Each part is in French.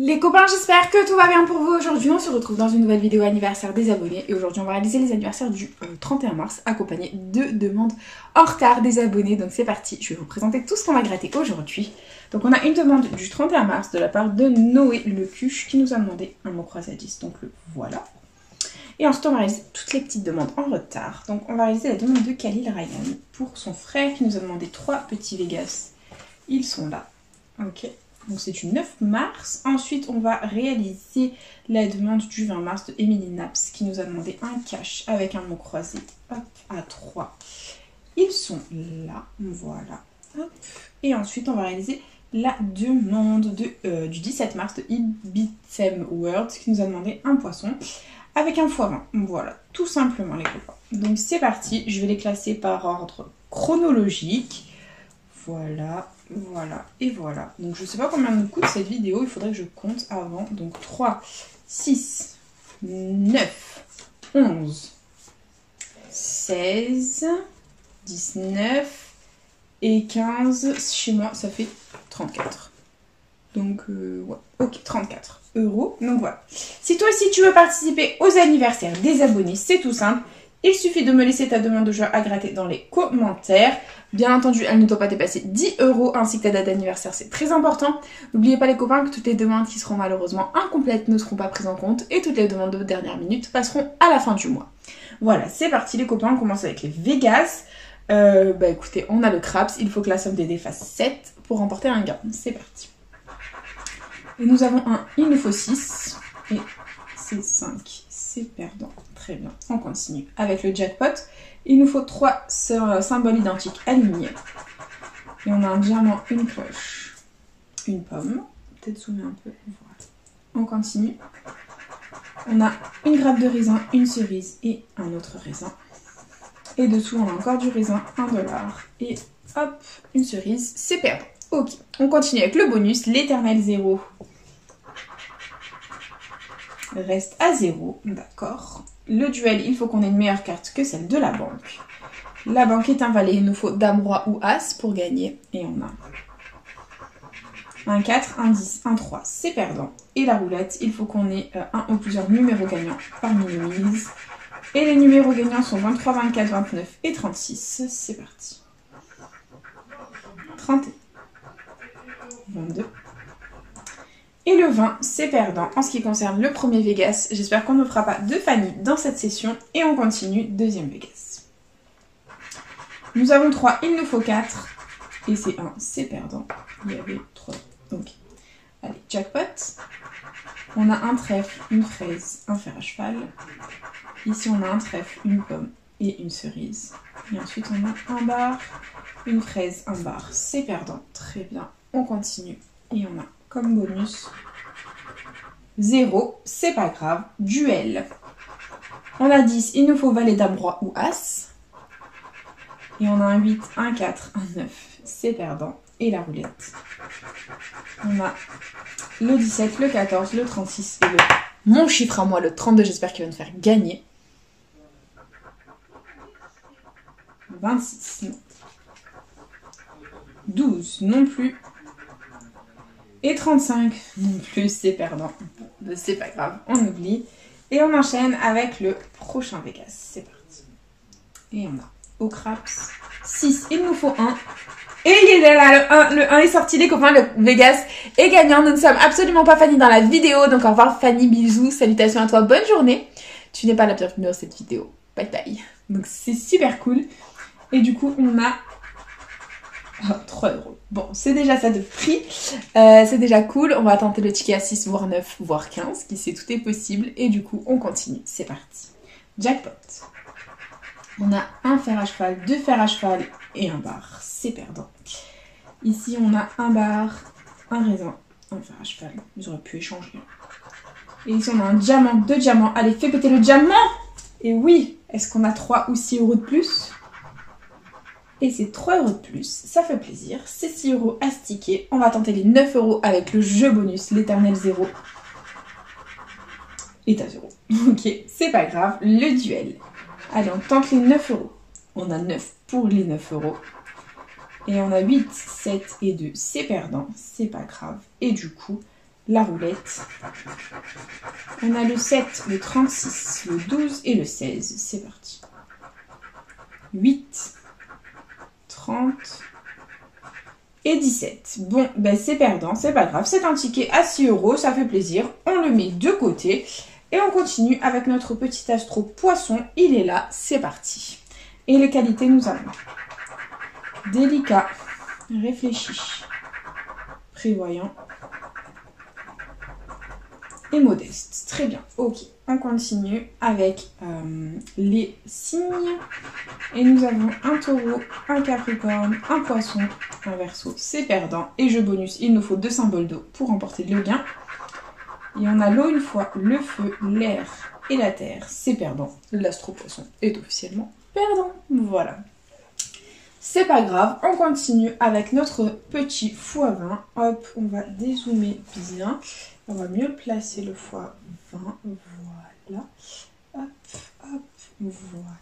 Les copains, j'espère que tout va bien pour vous. Aujourd'hui, on se retrouve dans une nouvelle vidéo anniversaire des abonnés. Et aujourd'hui, on va réaliser les anniversaires du 31 mars, accompagnés de demandes en retard des abonnés. Donc c'est parti, je vais vous présenter tout ce qu'on va gratter aujourd'hui. Donc on a une demande du 31 mars de la part de Noé Le Cuche qui nous a demandé un mot croisé à 10. Donc le voilà. Et ensuite, on va réaliser toutes les petites demandes en retard. Donc on va réaliser la demande de Khalil Ryan pour son frère qui nous a demandé 3 petits Vegas. Ils sont là. Ok. Donc c'est du 9 mars. Ensuite, on va réaliser la demande du 20 mars de Emily Naps qui nous a demandé un cash avec un mot croisé. Hop, à 3. Ils sont là. Voilà. Hop. Et ensuite, on va réaliser la demande du 17 mars de Ibitsem World qui nous a demandé un poisson avec un x20. Voilà, tout simplement les copains. Donc c'est parti. Je vais les classer par ordre chronologique. Voilà, voilà et voilà. Donc je sais pas combien me coûte cette vidéo, il faudrait que je compte avant. Donc 3, 6, 9, 11, 16, 19 et 15. Chez moi, ça fait 34. Donc ouais, ok, 34 €. Donc voilà. Si toi aussi tu veux participer aux anniversaires des abonnés, c'est tout simple. Il suffit de me laisser ta demande de joueur à gratter dans les commentaires. Bien entendu, elle ne doit pas dépasser 10 € ainsi que ta date d'anniversaire, c'est très important. N'oubliez pas les copains que toutes les demandes qui seront malheureusement incomplètes ne seront pas prises en compte et toutes les demandes de dernière minute passeront à la fin du mois. Voilà, c'est parti les copains, on commence avec les Vegas. Bah écoutez, on a le Craps, il faut que la somme des dés fasse 7 pour remporter un gain. C'est parti. Et nous avons un, il nous faut 6 et c'est 5. C'est perdant. Très bien. On continue. Avec le jackpot, il nous faut 3 symboles identiques alignés. Et on a un diamant, une cloche, une pomme. Peut-être zoomer un peu. Voilà. On continue. On a une grappe de raisin, une cerise et un autre raisin. Et dessous, on a encore du raisin, 1 $. Et hop, une cerise. C'est perdant. Ok. On continue avec le bonus, l'éternel 0. Reste à 0, d'accord. Le duel, il faut qu'on ait une meilleure carte que celle de la banque. La banque est un valet, il nous faut dame, roi ou as pour gagner. Et on a un 4, un 10, un 3, c'est perdant. Et la roulette, il faut qu'on ait un ou plusieurs numéros gagnants parmi les mises. Et les numéros gagnants sont 23, 24, 29 et 36. C'est parti. 31, 22. Et le 20, c'est perdant en ce qui concerne le premier Vegas. J'espère qu'on ne fera pas de Fanny dans cette session. Et on continue, deuxième Vegas. Nous avons 3, il nous faut 4. Et c'est 1, c'est perdant. Il y avait 3. Ok. Allez, jackpot. On a un trèfle, une fraise, un fer à cheval. Ici, on a un trèfle, une pomme et une cerise. Et ensuite, on a un bar, une fraise, un bar. C'est perdant. Très bien. On continue. Et on a comme bonus 0, c'est pas grave, duel. On a 10, il nous faut valet, dame, roi ou as. Et on a un 8, un 4, un 9, c'est perdant. Et la roulette. On a le 17, le 14, le 36 et mon chiffre à moi, le 32, j'espère qu'il va me faire gagner. 26, non. 12, non plus. Et 35 non plus, c'est perdant. C'est pas grave, on oublie. Et on enchaîne avec le prochain Vegas. C'est parti. Et on a au craps 6, il nous faut 1. Et il est là, le 1 est sorti les copains, le Vegas est gagnant. Nous ne sommes absolument pas Fanny dans la vidéo. Donc au revoir Fanny, bisous, salutations à toi, bonne journée. Tu n'es pas la bienvenue dans cette vidéo. Bye bye. Donc c'est super cool. Et du coup on a 3 €. Bon, c'est déjà ça de prix. C'est déjà cool. On va tenter le ticket à 6, voire 9, voire 15. Qui sait, tout est possible. Et du coup, on continue. C'est parti. Jackpot. On a un fer à cheval, 2 fers à cheval et un bar. C'est perdant. Ici, on a un bar, un raisin, un fer à cheval. J'aurais pu échanger. Et ici, on a un diamant, 2 diamants. Allez, fais péter le diamant. Et oui, est-ce qu'on a 3 ou 6 € de plus ? Et c'est 3 € de plus, ça fait plaisir. C'est 6 € à sticker. On va tenter les 9 € avec le jeu bonus, l'éternel 0. Et t'as 0. Ok, c'est pas grave, le duel. Allez, on tente les 9 €. On a 9 pour les 9 €. Et on a 8, 7 et 2, c'est perdant, c'est pas grave. Et du coup, la roulette. On a le 7, le 36, le 12 et le 16. C'est parti. 8, 30 et 17. Bon, ben c'est perdant, c'est pas grave. C'est un ticket à 6 €, ça fait plaisir. On le met de côté. Et on continue avec notre petit astro poisson. Il est là, c'est parti. Et les qualités, nous avons délicat, réfléchi, prévoyant et modeste. Très bien, ok. On continue avec les signes. Et nous avons un taureau, un capricorne, un poisson, un verseau, c'est perdant. Et jeu bonus, il nous faut 2 symboles d'eau pour remporter le gain. Et on a l'eau une fois, le feu, l'air et la terre, c'est perdant. L'astro-poisson est officiellement perdant. Voilà. C'est pas grave, on continue avec notre petit x20. Hop, on va dézoomer bien. On va mieux placer le x20. Voilà. Hop, hop, voilà.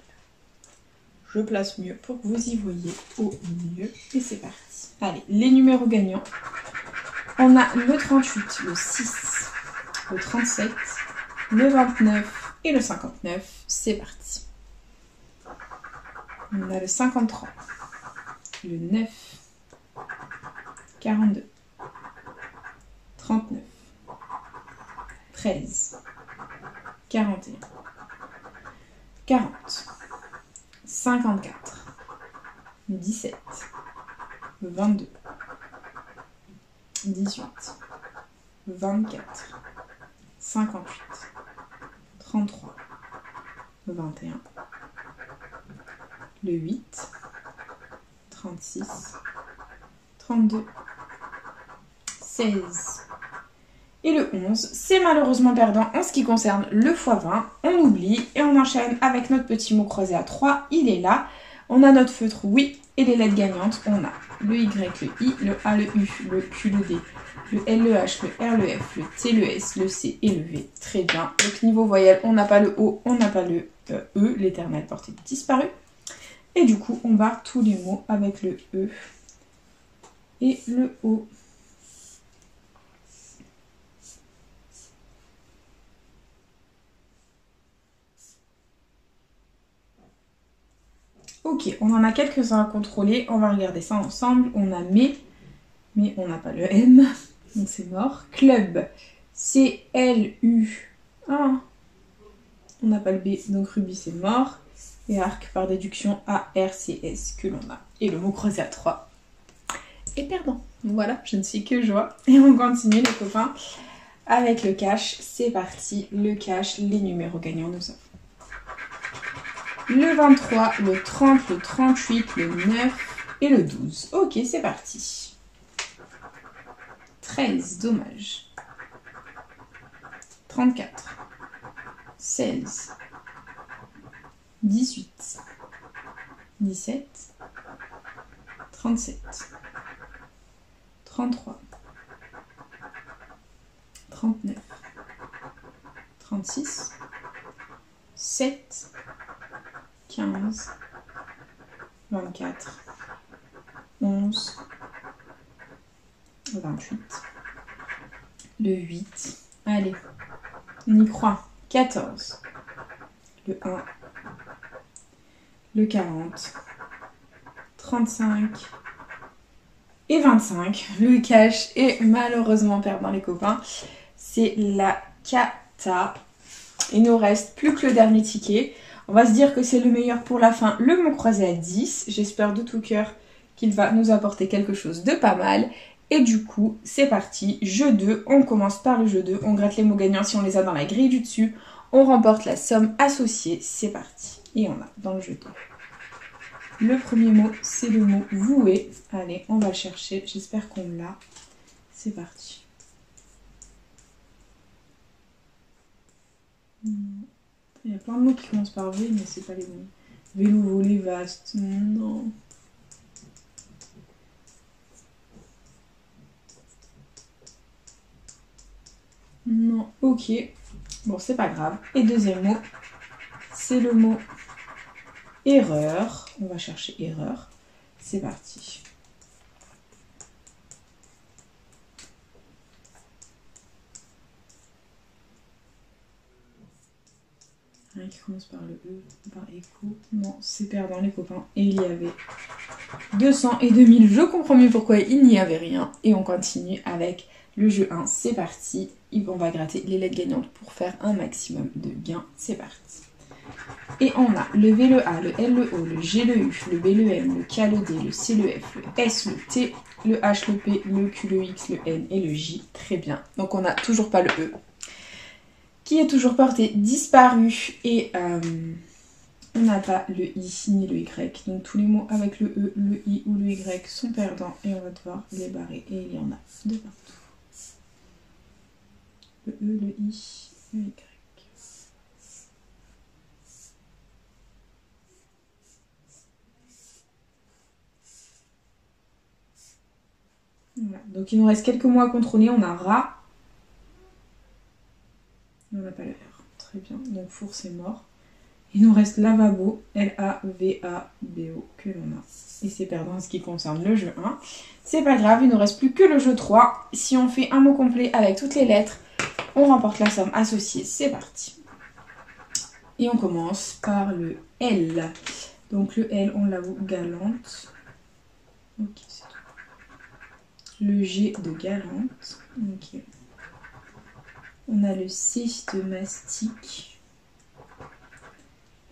Je place mieux pour que vous y voyez au mieux. Et c'est parti. Allez, les numéros gagnants. On a le 38, le 6, le 37, le 29 et le 59. C'est parti. On a le 53, le 9, 42, 39, 13, 41, 40, 54, 17, 22, 18, 24, 58, 33, 21, le 8, 36, 32, 16 et le 11. C'est malheureusement perdant en ce qui concerne le x20. On oublie et on enchaîne avec notre petit mot croisé à 3. Il est là. On a notre feutre oui et les lettres gagnantes. On a le Y, le I, le A, le U, le Q, le D, le L, le H, le R, le F, le T, le S, le C et le V. Très bien. Donc niveau voyelle, on n'a pas le O, on n'a pas le E. L'éternel porté disparu. Et du coup, on barre tous les mots avec le E et le O. Ok, on en a quelques-uns à contrôler. On va regarder ça ensemble. On a mais on n'a pas le M. Donc c'est mort. Club, C-L-U. Ah, on n'a pas le B, donc rubis c'est mort. Et arc par déduction A-R-C-S que l'on a. Et le mot croisé à 3 est perdant. Voilà, je ne suis que joie. Et on continue les copains avec le cash. C'est parti, le cash, les numéros gagnants nous avons. Le 23, le 30, le 38, le 9 et le 12. Ok, c'est parti. 13, dommage. 34, 16, 18, 17, 37, 33, 39, 36, 7, 15, 24, 11, 28, le 8, allez, on y croit, 14, le 1, le 40, 35 et 25. Le cash est malheureusement perdant les copains. C'est la cata. Il nous reste plus que le dernier ticket. On va se dire que c'est le meilleur pour la fin, le mot croisé à 10. J'espère de tout cœur qu'il va nous apporter quelque chose de pas mal. Et du coup, c'est parti. Jeu 2, on commence par le jeu 2. On gratte les mots gagnants si on les a dans la grille du dessus. On remporte la somme associée. C'est parti. Et on a dans le jeu 2. Le premier mot, c'est le mot voué. Allez, on va le chercher. J'espère qu'on l'a. C'est parti. Il y a plein de mots qui commencent par V, mais c'est pas les bons. Vélo, voler, vaste. Non. Non, ok. Bon, c'est pas grave. Et deuxième mot, c'est le mot erreur. On va chercher erreur. C'est parti. Un qui commence par le E, par écho. Non, c'est perdant les copains. Et il y avait 200 et 2000. Je comprends mieux pourquoi il n'y avait rien. Et on continue avec le jeu 1. C'est parti. On va gratter les lettres gagnantes pour faire un maximum de gains. C'est parti. Et on a le V, le A, le L, le O, le G, le U, le B, le M, le K, le D, le C, le F, le S, le T, le H, le P, le Q, le X, le N et le J. Très bien. Donc on n'a toujours pas le E, qui est toujours porté disparu. Et on n'a pas le I ni le Y. Donc tous les mots avec le E, le I ou le Y sont perdants. Et on va devoir les barrer. Et il y en a de partout. Le E, le I, le Y. Voilà. Donc il nous reste quelques mots à contrôler. On a rat. On n'a pas le R. Très bien. Donc four c'est mort. Il nous reste lavabo. L-A-V-A-B-O que l'on a. Et c'est perdant en ce qui concerne le jeu 1. C'est pas grave. Il ne nous reste plus que le jeu 3. Si on fait un mot complet avec toutes les lettres, on remporte la somme associée. C'est parti. Et on commence par le L. Donc le L, on l'avoue, galante. Ok, c'est tout. Le G de galante. Ok. On a le C de mastic.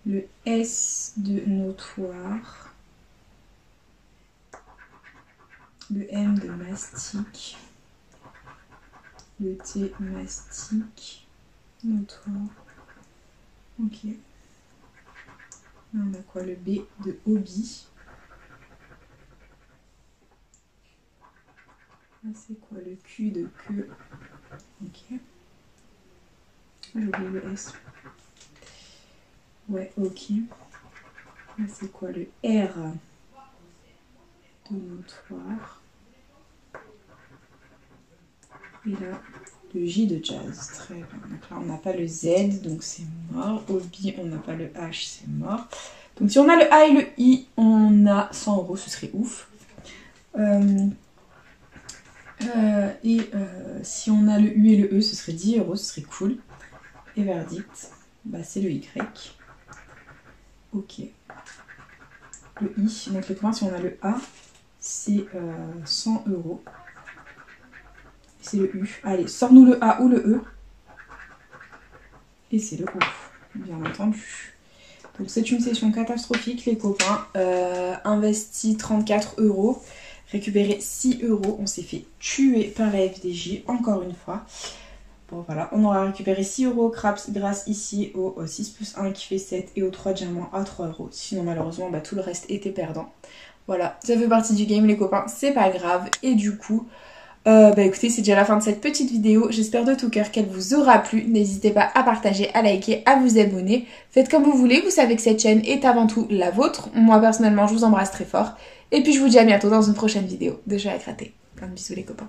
Le S de notoire. Le M de mastic. Le T mastic. Notoire. Ok. On a quoi? Le B de hobby. Là c'est quoi? Le Q de queue. Ok. J'ai oublié le S. Ouais, ok. Là c'est quoi? Le R de notoire. Et là, le J de jazz. Très bien. Donc là, on n'a pas le Z, donc c'est mort. Hobby, on n'a pas le H, c'est mort. Donc si on a le A et le I, on a 100 €, ce serait ouf. Si on a le U et le E, ce serait 10 €, ce serait cool. Et verdict, bah c'est le Y. Ok. Le I, donc les copains, si on a le A, c'est 100 €. C'est le U. Allez, sors-nous le A ou le E. Et c'est le O, bien entendu. Donc c'est une session catastrophique, les copains. Investi 34 €. Récupéré 6 €. On s'est fait tuer par la FDJ, encore une fois. Bon voilà, on aura récupéré 6 € craps grâce ici au 6+1 qui fait 7 et aux 3 diamants à 3 €. Sinon malheureusement, bah, tout le reste était perdant. Voilà, ça fait partie du game les copains, c'est pas grave. Et du coup, bah écoutez, c'est déjà la fin de cette petite vidéo. J'espère de tout cœur qu'elle vous aura plu. N'hésitez pas à partager, à liker, à vous abonner. Faites comme vous voulez, vous savez que cette chaîne est avant tout la vôtre. Moi personnellement, je vous embrasse très fort. Et puis je vous dis à bientôt dans une prochaine vidéo de jeux à gratter. Plein de bisous les copains.